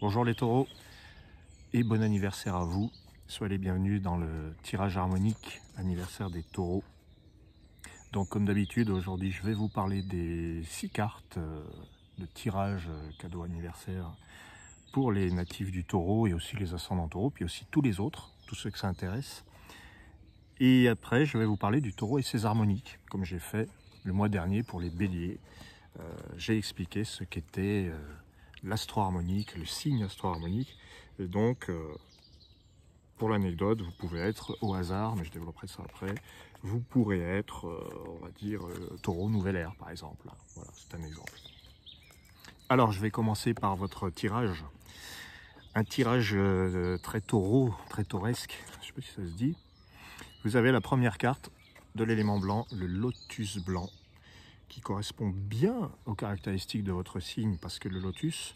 Bonjour les taureaux et bon anniversaire à vous. Soyez les bienvenus dans le tirage harmonique anniversaire des taureaux. Donc comme d'habitude, aujourd'hui je vais vous parler des 6 cartes de tirage cadeau anniversaire pour les natifs du taureau et aussi les ascendants taureaux, puis aussi tous les autres, tous ceux que ça intéresse. Et après je vais vous parler du taureau et ses harmoniques, comme j'ai fait le mois dernier pour les béliers. J'ai expliqué ce qu'était l'astro-harmonique, le signe astro-harmonique. Et donc, pour l'anecdote, vous pouvez être au hasard, mais je développerai ça après, vous pourrez être, on va dire, taureau nouvelle ère, par exemple. Voilà, c'est un exemple. Alors, je vais commencer par votre tirage. Un tirage très taureau, très tauresque, je ne sais pas si ça se dit. Vous avez la première carte de l'élément blanc, le lotus blanc, qui correspond bien aux caractéristiques de votre signe, parce que le lotus,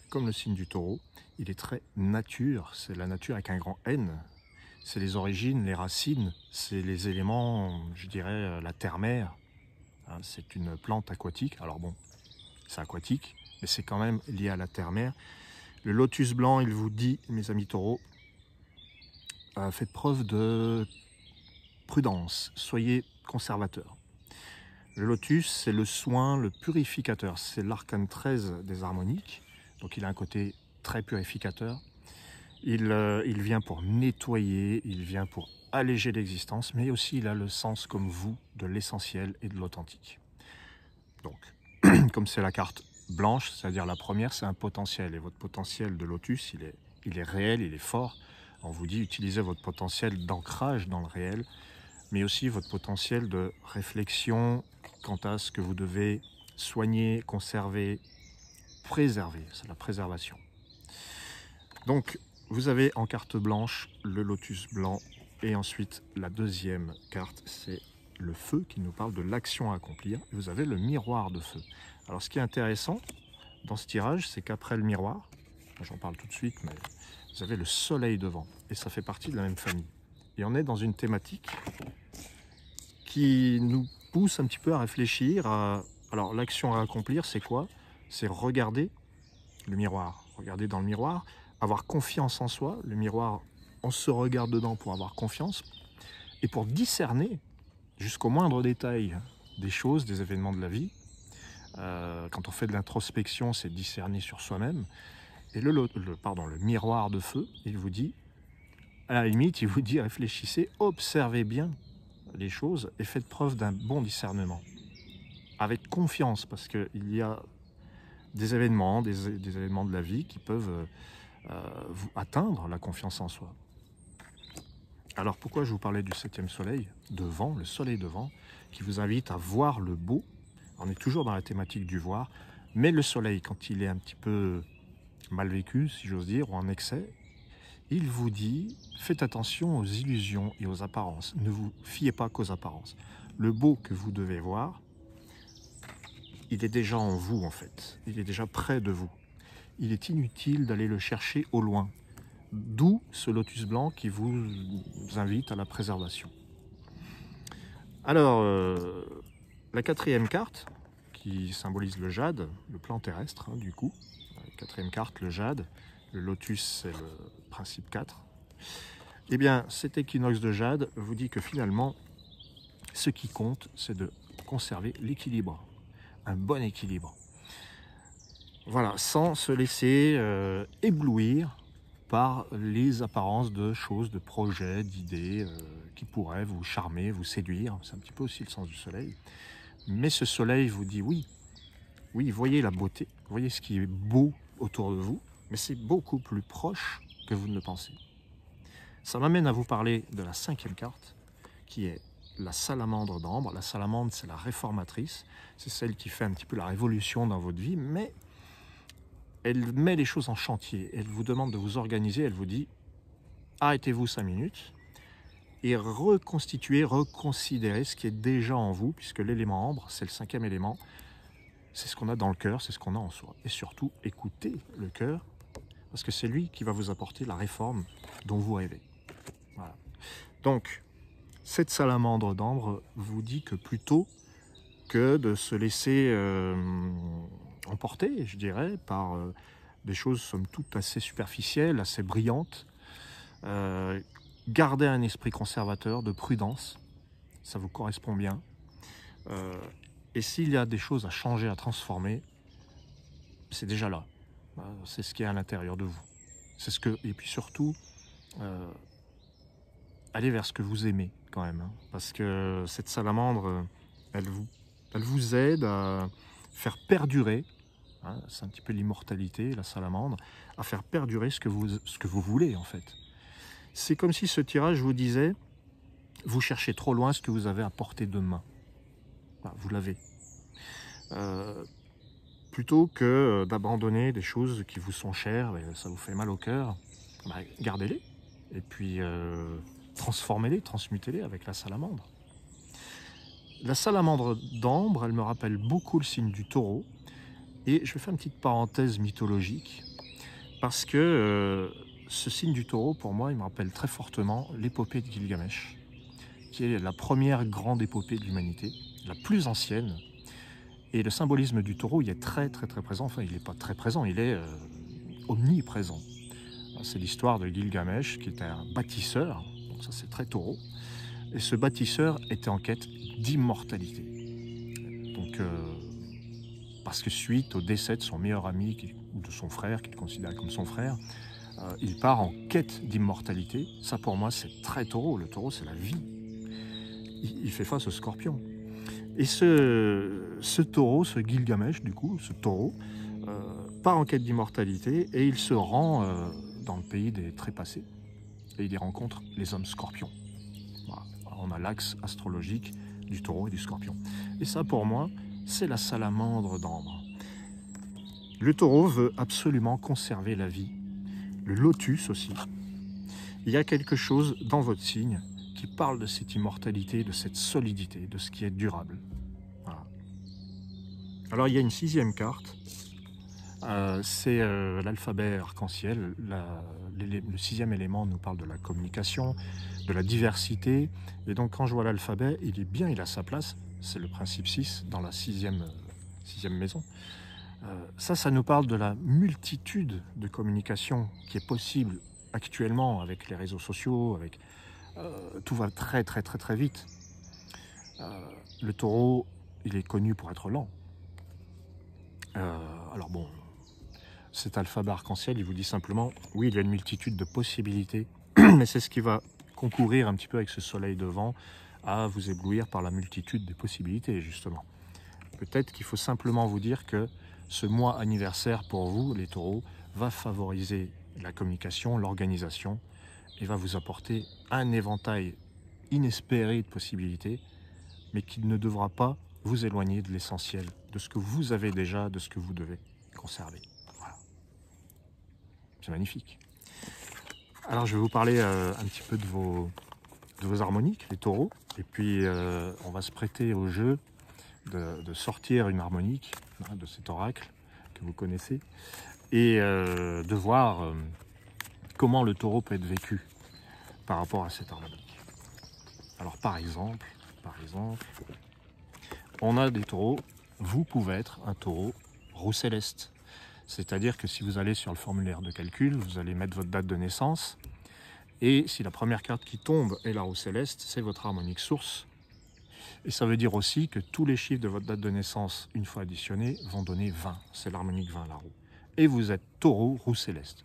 comme le signe du taureau, il est très nature, c'est la nature avec un grand N, c'est les origines, les racines, c'est les éléments, je dirais, la terre-mer, hein, c'est une plante aquatique, alors bon, c'est aquatique, mais c'est quand même lié à la terre-mer. Le lotus blanc, il vous dit, mes amis taureaux, faites preuve de prudence, soyez conservateurs. Le lotus, c'est le soin, le purificateur. C'est l'arcane 13 des harmoniques. Donc il a un côté très purificateur. Il vient pour nettoyer, il vient pour alléger l'existence, mais aussi il a le sens comme vous de l'essentiel et de l'authentique. Donc, comme c'est la carte blanche, c'est-à-dire la première, c'est un potentiel. Et votre potentiel de lotus, il est réel, il est fort. On vous dit, utilisez votre potentiel d'ancrage dans le réel, mais aussi votre potentiel de réflexion quant à ce que vous devez soigner, conserver, préserver. C'est la préservation. Donc, vous avez en carte blanche le lotus blanc, et ensuite la deuxième carte, c'est le feu qui nous parle de l'action à accomplir. Et vous avez le miroir de feu. Alors, ce qui est intéressant dans ce tirage, c'est qu'après le miroir, j'en parle tout de suite, mais vous avez le soleil devant, et ça fait partie de la même famille. Et on est dans une thématique qui nous pousse un petit peu à réfléchir à... Alors, l'action à accomplir, c'est quoi? C'est regarder le miroir, regarder dans le miroir, avoir confiance en soi. Le miroir, on se regarde dedans pour avoir confiance et pour discerner jusqu'au moindre détail des choses, des événements de la vie. Quand on fait de l'introspection, c'est discerner sur soi-même. Et le miroir de feu, il vous dit, à la limite, il vous dit réfléchissez, observez bien les choses et faites preuve d'un bon discernement. Avec confiance, parce qu'il y a des événements, des événements de la vie qui peuvent vous atteindre la confiance en soi. Alors pourquoi je vous parlais du 7e soleil devant, le soleil devant, qui vous invite à voir le beau. On est toujours dans la thématique du voir, mais le soleil, quand il est un petit peu mal vécu, si j'ose dire, ou en excès, il vous dit, faites attention aux illusions et aux apparences. Ne vous fiez pas qu'aux apparences. Le beau que vous devez voir, il est déjà en vous en fait. Il est déjà près de vous. Il est inutile d'aller le chercher au loin. D'où ce lotus blanc qui vous invite à la préservation. Alors, la quatrième carte, qui symbolise le jade, le plan terrestre, hein, du coup. La quatrième carte, le jade. Le lotus, c'est le principe 4. Eh bien, cet équinoxe de jade vous dit que finalement, ce qui compte, c'est de conserver l'équilibre. Un bon équilibre. Voilà, sans se laisser éblouir par les apparences de choses, de projets, d'idées qui pourraient vous charmer, vous séduire. C'est un petit peu aussi le sens du soleil. Mais ce soleil vous dit oui, voyez la beauté, voyez ce qui est beau autour de vous, mais c'est beaucoup plus proche que vous ne le pensez. Ça m'amène à vous parler de la 5e carte, qui est la salamandre d'ambre. La salamandre, c'est la réformatrice, c'est celle qui fait un petit peu la révolution dans votre vie, mais elle met les choses en chantier, elle vous demande de vous organiser, elle vous dit arrêtez-vous 5 minutes et reconstituez, reconsidérez ce qui est déjà en vous, puisque l'élément ambre, c'est le 5e élément, c'est ce qu'on a dans le cœur, c'est ce qu'on a en soi. Et surtout, écoutez le cœur, parce que c'est lui qui va vous apporter la réforme dont vous rêvez. Voilà. Donc, cette salamandre d'ambre vous dit que plutôt que de se laisser emporter, je dirais, par des choses somme toute assez superficielles, assez brillantes. Gardez un esprit conservateur, de prudence, ça vous correspond bien. Et s'il y a des choses à changer, à transformer, c'est déjà là. C'est ce qui est à l'intérieur de vous. Et puis surtout, allez vers ce que vous aimez quand même, hein, parce que cette salamandre, elle vous aide à faire perdurer, hein, c'est un petit peu l'immortalité, la salamandre, à faire perdurer ce que vous voulez en fait. C'est comme si ce tirage vous disait, vous cherchez trop loin ce que vous avez à portée de main. Vous l'avez. Plutôt que d'abandonner des choses qui vous sont chères, et ça vous fait mal au cœur, gardez-les, et puis transformez-les, transmutez-les avec la salamandre. La salamandre d'ambre, elle me rappelle beaucoup le signe du taureau, et je vais faire une petite parenthèse mythologique, parce que ce signe du taureau, pour moi, il me rappelle très fortement l'épopée de Gilgamesh, qui est la première grande épopée de l'humanité, la plus ancienne. Et le symbolisme du taureau, il est très présent. Enfin, il n'est pas très présent, il est omniprésent. C'est l'histoire de Gilgamesh, qui était un bâtisseur, donc ça c'est très taureau. Et ce bâtisseur était en quête d'immortalité. Donc, parce que suite au décès de son meilleur ami, ou de son frère, qu'il considérait comme son frère, il part en quête d'immortalité. Ça pour moi c'est très taureau, le taureau c'est la vie. Il fait face au scorpion. Et ce taureau, ce Gilgamesh, du coup, ce taureau, part en quête d'immortalité et il se rend dans le pays des trépassés. Et il y rencontre les hommes scorpions. Voilà. On a l'axe astrologique du taureau et du scorpion. Et ça, pour moi, c'est la salamandre d'ambre. Le taureau veut absolument conserver la vie. Le lotus aussi. Il y a quelque chose dans votre signe qui parle de cette immortalité, de cette solidité, de ce qui est durable. Voilà. Alors il y a une 6e carte, c'est l'alphabet arc-en-ciel. Le 6e élément nous parle de la communication, de la diversité, et donc quand je vois l'alphabet, il a sa place, c'est le principe 6 dans la 6e maison. Ça nous parle de la multitude de communications qui est possible actuellement avec les réseaux sociaux, avec tout va très vite. Le taureau, il est connu pour être lent. Alors bon, cet alphabet arc-en-ciel, il vous dit simplement, oui, il y a une multitude de possibilités, mais c'est ce qui va concourir un petit peu avec ce soleil devant à vous éblouir par la multitude des possibilités, justement. Peut-être qu'il faut simplement vous dire que ce mois anniversaire pour vous, les taureaux, va favoriser la communication, l'organisation, et va vous apporter un éventail inespéré de possibilités, mais qui ne devra pas vous éloigner de l'essentiel, de ce que vous avez déjà, de ce que vous devez conserver. Voilà. C'est magnifique. Alors je vais vous parler un petit peu de vos harmoniques, les taureaux, et puis on va se prêter au jeu de sortir une harmonique, hein, de cet oracle que vous connaissez, et de voir comment le taureau peut être vécu par rapport à cette harmonique. Alors par exemple, on a des taureaux, vous pouvez être un taureau roux céleste. C'est-à-dire que si vous allez sur le formulaire de calcul, vous allez mettre votre date de naissance, et si la première carte qui tombe est la roue céleste, c'est votre harmonique source. Et ça veut dire aussi que tous les chiffres de votre date de naissance, une fois additionnés, vont donner 20. C'est l'harmonique 20, la roue. Et vous êtes taureau roux céleste.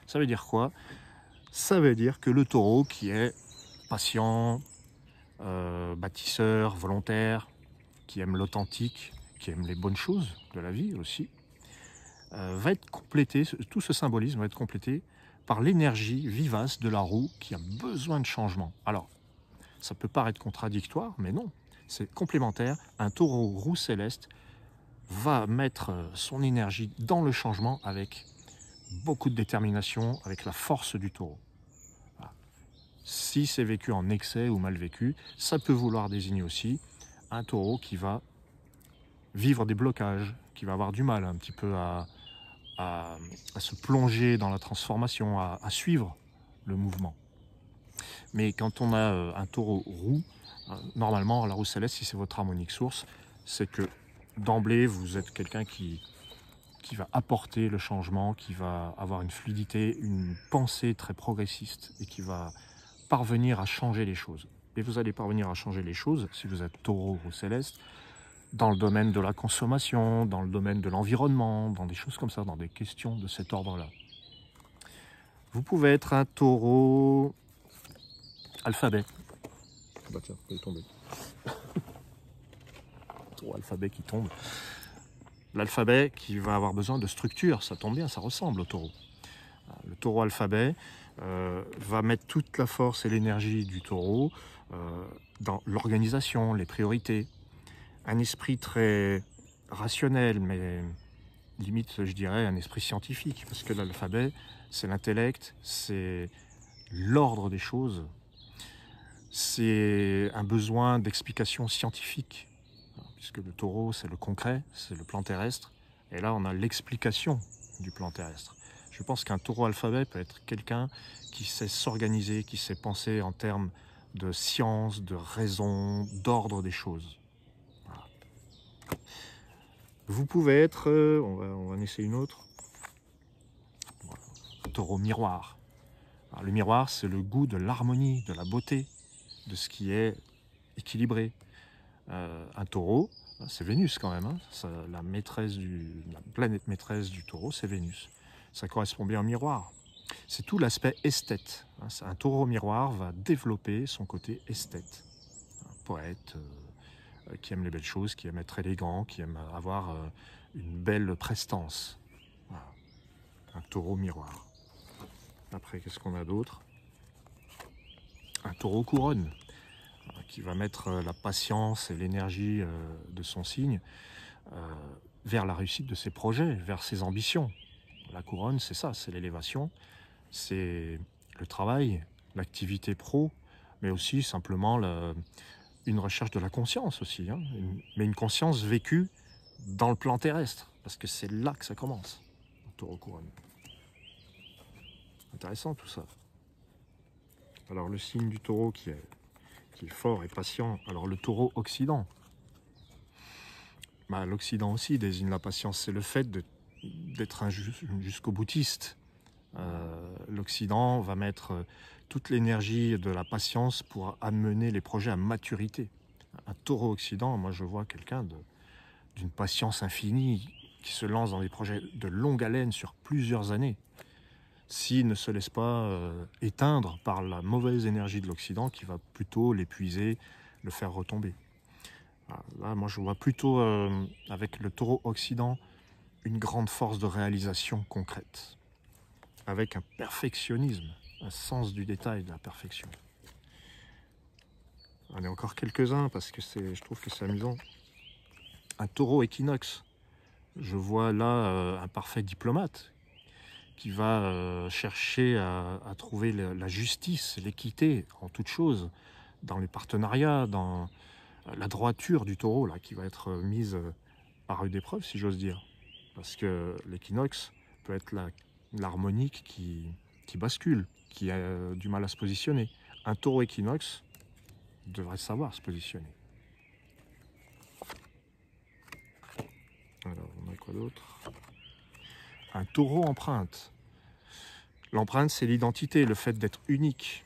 Ça veut dire quoi? Ça veut dire que le taureau qui est patient, bâtisseur, volontaire, qui aime l'authentique, qui aime les bonnes choses de la vie aussi, va être complété, tout ce symbolisme va être complété par l'énergie vivace de la roue qui a besoin de changement. Alors, ça peut paraître contradictoire, mais non, c'est complémentaire. Un taureau roux céleste va mettre son énergie dans le changement avec beaucoup de détermination, avec la force du taureau. Voilà. Si c'est vécu en excès ou mal vécu, ça peut vouloir désigner aussi un taureau qui va vivre des blocages, qui va avoir du mal un petit peu à se plonger dans la transformation, à suivre le mouvement. Mais quand on a un taureau roux, normalement, la roue céleste, si c'est votre harmonique source, c'est que d'emblée, vous êtes quelqu'un qui qui va apporter le changement, qui va avoir une fluidité, une pensée très progressiste et qui va parvenir à changer les choses. Et vous allez parvenir à changer les choses, si vous êtes taureau ou céleste, dans le domaine de la consommation, dans le domaine de l'environnement, dans des choses comme ça, dans des questions de cet ordre-là. Vous pouvez être un taureau alphabet. Bah tiens, il est tombé. Taureau alphabet qui tombe. L'alphabet qui va avoir besoin de structure, ça tombe bien, ça ressemble au taureau. Le taureau alphabet va mettre toute la force et l'énergie du taureau dans l'organisation, les priorités. Un esprit très rationnel, mais limite, je dirais, un esprit scientifique, parce que l'alphabet, c'est l'intellect, c'est l'ordre des choses, c'est un besoin d'explication scientifique, puisque le taureau, c'est le concret, c'est le plan terrestre, et là, on a l'explication du plan terrestre. Je pense qu'un taureau alphabet peut être quelqu'un qui sait s'organiser, qui sait penser en termes de science, de raison, d'ordre des choses. Voilà. Vous pouvez être, on va en essayer une autre, voilà. Taureau miroir. Alors, le miroir, c'est le goût de l'harmonie, de la beauté, de ce qui est équilibré. Un taureau, c'est Vénus quand même, hein. La planète maîtresse du taureau, c'est Vénus. Ça correspond bien au miroir. C'est tout l'aspect esthète. Un taureau miroir va développer son côté esthète. Un poète qui aime les belles choses, qui aime être élégant, qui aime avoir une belle prestance. Voilà. Un taureau miroir. Après, qu'est-ce qu'on a d'autre? Un taureau couronne, qui va mettre la patience et l'énergie de son signe vers la réussite de ses projets, vers ses ambitions. La couronne, c'est ça, c'est l'élévation, c'est le travail, l'activité pro, mais aussi simplement une recherche de la conscience aussi, hein, mais une conscience vécue dans le plan terrestre, parce que c'est là que ça commence, le taureau couronne. Intéressant tout ça. Alors le signe du taureau qui est fort et patient, alors le taureau occident. Bah, l'Occident aussi désigne la patience, c'est le fait d'être un jusqu'au boutiste. L'Occident va mettre toute l'énergie de la patience pour amener les projets à maturité. Un taureau occident, moi je vois quelqu'un d'une patience infinie qui se lance dans des projets de longue haleine sur plusieurs années, s'il ne se laisse pas éteindre par la mauvaise énergie de l'Occident qui va plutôt l'épuiser, le faire retomber. Là, moi je vois plutôt avec le taureau occident une grande force de réalisation concrète, avec un perfectionnisme, un sens du détail, de la perfection. On est encore quelques-uns parce que je trouve que c'est amusant. Un taureau équinoxe, je vois là un parfait diplomate qui va chercher à trouver la justice, l'équité en toute chose, dans les partenariats, dans la droiture du taureau là, qui va être mise à rude épreuve, si j'ose dire. Parce que l'équinoxe peut être l'harmonique qui bascule, qui a du mal à se positionner. Un taureau équinoxe devrait savoir se positionner. Alors, on a quoi d'autre? Un taureau empreinte. L'empreinte, c'est l'identité, le fait d'être unique.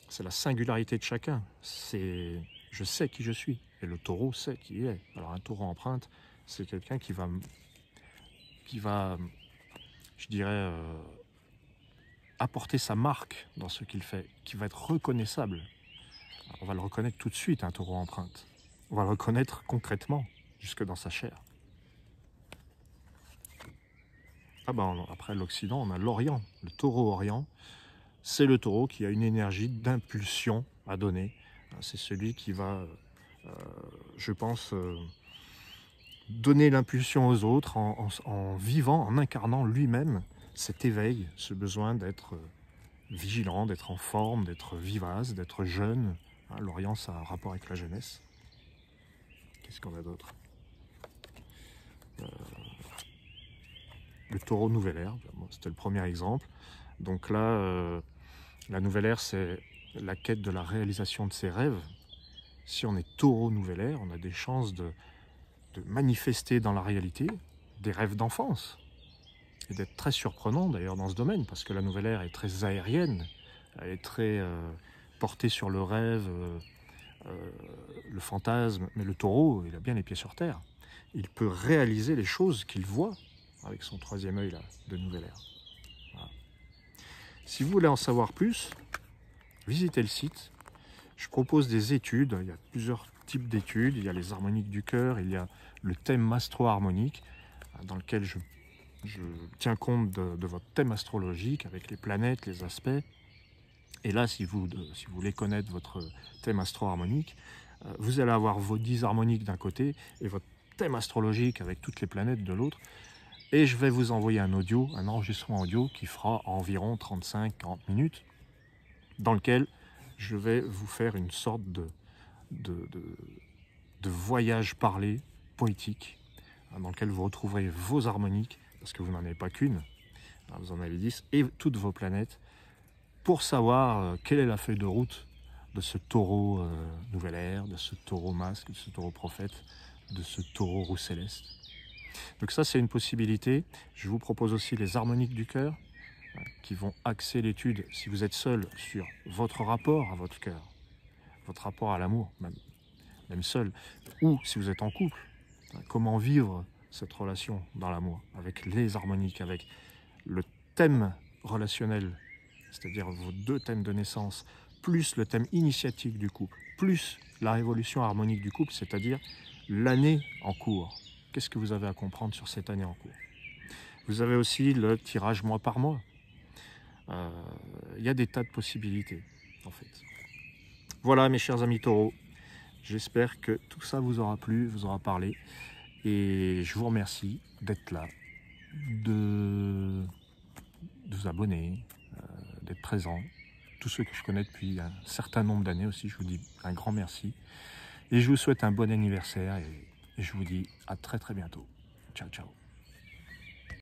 C'est la singularité de chacun. C'est je sais qui je suis. Et le taureau sait qui il est. Alors un taureau empreinte, c'est quelqu'un qui va, je dirais, apporter sa marque dans ce qu'il fait, qui va être reconnaissable. Alors, on va le reconnaître tout de suite, un taureau empreinte. On va le reconnaître concrètement, jusque dans sa chair. Ah ben, après l'Occident, on a l'Orient, le taureau Orient. C'est le taureau qui a une énergie d'impulsion à donner. C'est celui qui va, je pense, donner l'impulsion aux autres en vivant, en incarnant lui-même cet éveil, ce besoin d'être vigilant, d'être en forme, d'être vivace, d'être jeune. L'Orient, ça a un rapport avec la jeunesse. Qu'est-ce qu'on a d'autre? Le taureau nouvelle ère, c'était le premier exemple. Donc là, la nouvelle ère, c'est la quête de la réalisation de ses rêves. Si on est taureau nouvelle ère, on a des chances de manifester dans la réalité des rêves d'enfance. et d'être très surprenant d'ailleurs dans ce domaine, parce que la nouvelle ère est très aérienne, elle est très portée sur le rêve, le fantasme, mais le taureau, il a bien les pieds sur terre. Il peut réaliser les choses qu'il voit avec son troisième œil là, de nouvelle ère. Voilà. Si vous voulez en savoir plus, visitez le site. Je propose des études, il y a plusieurs types d'études, il y a les harmoniques du cœur, il y a le thème mastro-harmonique, dans lequel je tiens compte de votre thème astrologique, avec les planètes, les aspects. Et là, si vous voulez connaître votre thème astro-harmonique, vous allez avoir vos 10 harmoniques d'un côté et votre thème astrologique avec toutes les planètes de l'autre. Et je vais vous envoyer un audio, un enregistrement audio qui fera environ 35-40 minutes, dans lequel je vais vous faire une sorte de voyage parlé, poétique, dans lequel vous retrouverez vos harmoniques, parce que vous n'en avez pas qu'une, vous en avez 10, et toutes vos planètes, pour savoir quelle est la feuille de route de ce taureau nouvelle ère, de ce taureau masque, de ce taureau prophète, de ce taureau roux céleste. Donc ça, c'est une possibilité. Je vous propose aussi les harmoniques du cœur, qui vont axer l'étude, si vous êtes seul, sur votre rapport à votre cœur, votre rapport à l'amour, même seul, ou si vous êtes en couple, comment vivre cette relation dans l'amour, avec les harmoniques, avec le thème relationnel, c'est-à-dire vos 2 thèmes de naissance, plus le thème initiatique du couple, plus la révolution harmonique du couple, c'est-à-dire l'année en cours. Qu'est-ce que vous avez à comprendre sur cette année en cours? Vous avez aussi le tirage mois par mois. Il y a des tas de possibilités, en fait. Voilà, mes chers amis taureaux, j'espère que tout ça vous aura plu, vous aura parlé. Et je vous remercie d'être là, de vous abonner, d'être présent. Tous ceux que je connais depuis un certain nombre d'années aussi, je vous dis un grand merci. Et je vous souhaite un bon anniversaire et je vous dis à très très bientôt. Ciao, ciao.